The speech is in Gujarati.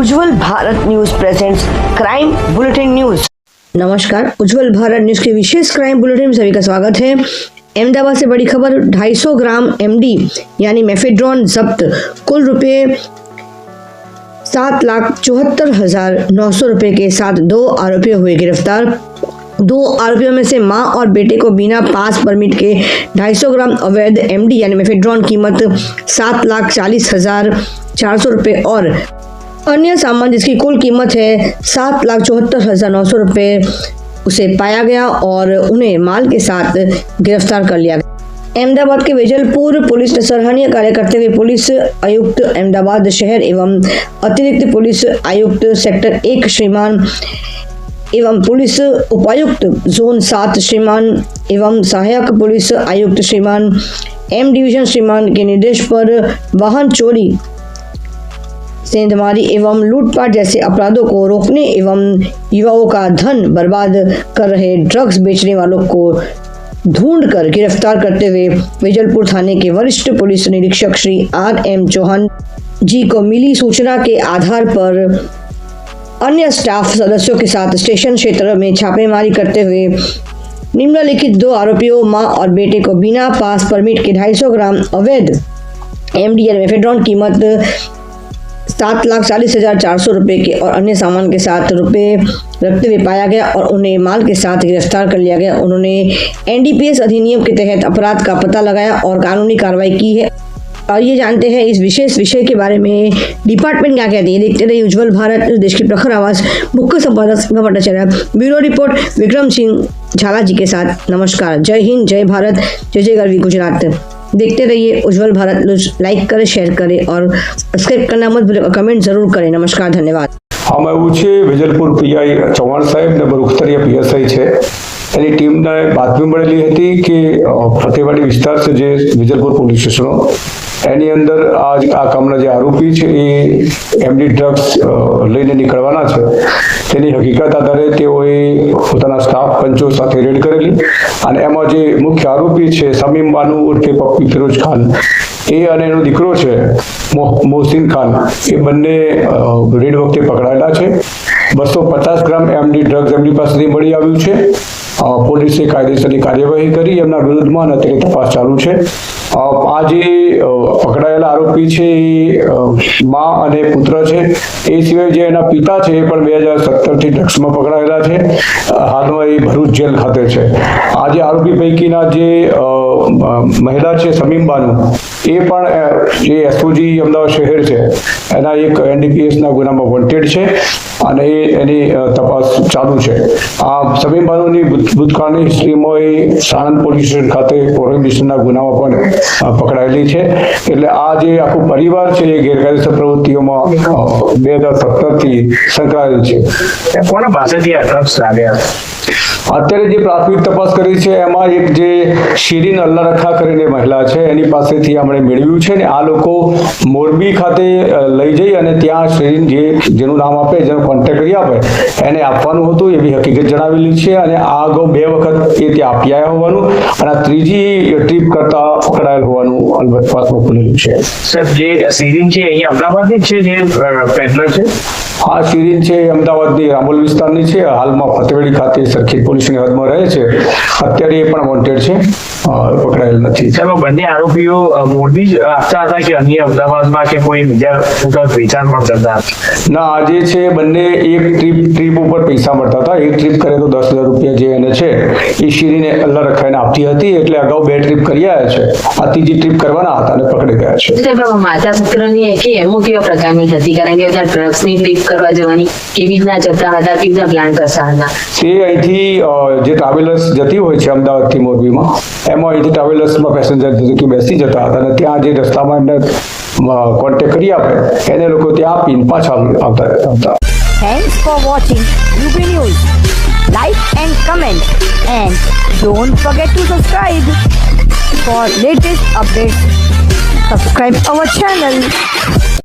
उज्जवल Bharat news presents crime bulletin news. नमस्कार, उज्जवल भारत न्यूज के विशेष क्राइम बुलेटिन में सभी का स्वागत है। अहमदाबाद से बड़ी खबर, 250 ग्राम एमडी यानी मेफेड्रॉन जब्त, कुल रुपए 7,74,900 रुपए के साथ 2 आरोपी हुए गिरफ्तार। 2 आरोपियों में से मां और बेटे को बिना पास परमिट के 250 ग्राम अवैध एमडी यानी मेफेड्रॉन कीमत 7,40,400 रुपए और अन्य सामान जिसकी कुल कीमत है 7,74,900 रुपए उसे पाया गया और उन्हें माल के साथ गिरफ्तार कर लिया गया। अहमदाबाद के वेजलपुर पुलिस ने सराहनीय कार्य करते हुए पुलिस आयुक्त अहमदाबाद शहर एवं अतिरिक्त पुलिस आयुक्त सेक्टर 1 श्रीमान एवं पुलिस उपायुक्त जोन 7 श्रीमान एवं सहायक पुलिस आयुक्त श्रीमान एम डिवीजन श्रीमान के निर्देश पर वाहन चोरी, सेंधमारी एवं लूटपाट जैसे अपराधों को रोकने एवं युवाओं का धन बर्बाद कर रहे ड्रग्स बेचने वालों को ढूंढकर गिरफ्तार करते हुए वेजलपुर थाने के वरिष्ठ पुलिस निरीक्षक श्री R.M. चौहान जी को मिली सूचना के आधार पर अन्य स्टाफ सदस्यों के साथ स्टेशन क्षेत्र में छापेमारी करते हुए निम्नलिखित 2 आरोपियों मां और बेटे को बिना पास परमिट के 250 ग्राम अवैध एमडी यानी मेफेड्रॉन कीमत 7,40,400 रुपए के और अन्य सामान के साथ रुपए रखते हुए पाया गया और उन्हें माल के साथ गिरफ्तार कर लिया गया। उन्होंने एनडीपीएस अधिनियम के तहत अपराध का पता लगाया और कानूनी कार्रवाई की है। और ये जानते हैं इस विशेष विषय के बारे में डिपार्टमेंट क्या कहती है। देखते रहिए उज्जवल भारत, देश की प्रखर आवाज, मुख्य संपादक भट्टाचार्य, ब्यूरो रिपोर्ट विक्रम सिंह झाला जी के साथ। नमस्कार, जय हिंद, जय भारत, जय जय गरवी गुजरात। देखते रहिए उज्जवल भारत न्यूज, लाइक करें, शेयर करें और सब्सक्राइब करना मत भूलें, कमेंट जरूर करें। नमस्कार, धन्यवाद। આમાં એવું છે, વેજલપુર પીઆઈ ચૌહાણ સાહેબ ને બરુખતરિયા પીએસઆઈ છે, એની ટીમને બાતમી મળેલી હતી કે ફતેવાડી વિસ્તાર છે જે વેજલપુર પોલીસ સ્ટેશનો એની અંદર આ કામના જે આરોપી છે એ એમડી ડ્રગ્સ લઈને નીકળવાના છે તેની હકીકત આધારે તેઓએ પોતાના સ્ટાફ પંચો સાથે રેડ કરેલી અને એમાં જે મુખ્ય આરોપી છે સમીમ બાનુ ઉર્ફે પપ્પી ફિરોજ ખાન એ અને એનો દીકરો છે મોહસિન ખાન એ બંને રેડ વખતે પકડાયેલા છે। 250 ગ્રામ એમડી ડ્રગ્સ એમની પાસેથી મળી આવ્યું છે। પોલીસે કાયદેસરની કાર્યવાહી કરી એમના વિરુદ્ધમાં અત્યારે તપાસ ચાલુ છે। આ જે પકડાયેલા આરોપી છે એ મા અને પુત્ર છે, એ સિવાય જે એના પિતા છે એ પણ 2017 થી ડ્રગ્સમાં પકડાયેલા છે। હાલમાં એ ભરૂચ જેલ ખાતે છે। આ જે આરોપી પૈકીના જે મહિલા છે સમીમ બાનુ એ પણ જે એસઓજી અમદાવાદ શહેર છે એના એક એનડીપીએસના ગુનામાં વોન્ટેડ છે અને એની તપાસ ચાલુ છે। આ સમીમ બાનુની ભૂતકાળની હિસ્ટ્રીમાં એ સાણંદ પોલીસ સ્ટેશન ખાતે પ્રોહિબિશનના ગુનામાં પણ પકડાયેલી છે। એટલે આ જે આખું પરિવાર છે એ ગેરકાયદેસર પ્રવૃત્તિઓમાં 2017 થી સંકળાયેલ છે। કોના પાસેથી આ ડ્રગ્સ લાવ્યા? અત્યારે જે પ્રાથમિક તપાસ કરી છે એમાં એક જે શિરીન અલ્લા રખા કરીને મહિલા છે એની પાસેથી આપણે મેળવ્યું છે ને આ લોકો મોરબી ખાતે લઈ જઈ અને ત્યાં શિરીન જેનું નામ આપે, જેનો કોન્ટેક્ટ કરી આપે એને આપવાનું હતું એવી હકીકત જણાવેલી છે અને આ અગાઉ 2 વખત એ ત્યાં આપી આવ્યા હોવાનું અને આ ત્રીજી ટ્રીપ કરતા પકડાયેલ હોવાનું અલબત્ત તપાસમાં ખુલેલું છે। સર, જે શિરીન છે એ અમદાવાદની જ છે, જે પેડલર છે? આ શિરીન છે એ અમદાવાદની રામોલ વિસ્તારની છે, હાલમાં ફતેવાડી ખાતે સરખેજ પોલીસની હદમાં રહે છે। અત્યારે એ પણ વોન્ટેડ છે, પકડાયેલ નથી। સાહેબ, બંને આરોપીઓ મોરબી જ આપતા હતા કે અન્ય અમદાવાદમાં કે કોઈ બીજા વેચાણ પણ કરતા? ના, આ જે છે બંને એક ટ્રીપ ઉપર પૈસા મળતા હતા। એક ટ્રીપ કરે તો 10,000 રૂપિયા જે એને છે એ શિરીને અલ્લા રખાઈને આપતી હતી, એટલે અગાઉ 2 ટ્રીપ કરી આવ્યા છે। આ ત્રીજી ટ્રીપ કરવાના હતા અને પકડી ગયા છે। માતા પુત્રની કે એમો કેવા પ્રકારની હતી? કારણ કે બધા ડ્રગ્સની ટ્રીપ કરવા જવાની કેવી રીતના જતા હતા, કેવી રીતના પ્લાન કરતા હતા? તે અહીંથી જે ટ્રાવેલર્સ જતી હોય છે અમદાવાદથી મોરબીમાં, એમાં અહીંથી ટ્રાવેલર્સમાં પેસેન્જર બેસી જતા હતા અને ત્યાં જે રસ્તામાં એમને કોન્ટેક્ટ કરી આપે એને લોકો ત્યાં આપીને પાછા આવતા હતા। Thanks for watching UP News. Like and comment and don't forget to subscribe for latest updates. Subscribe our channel.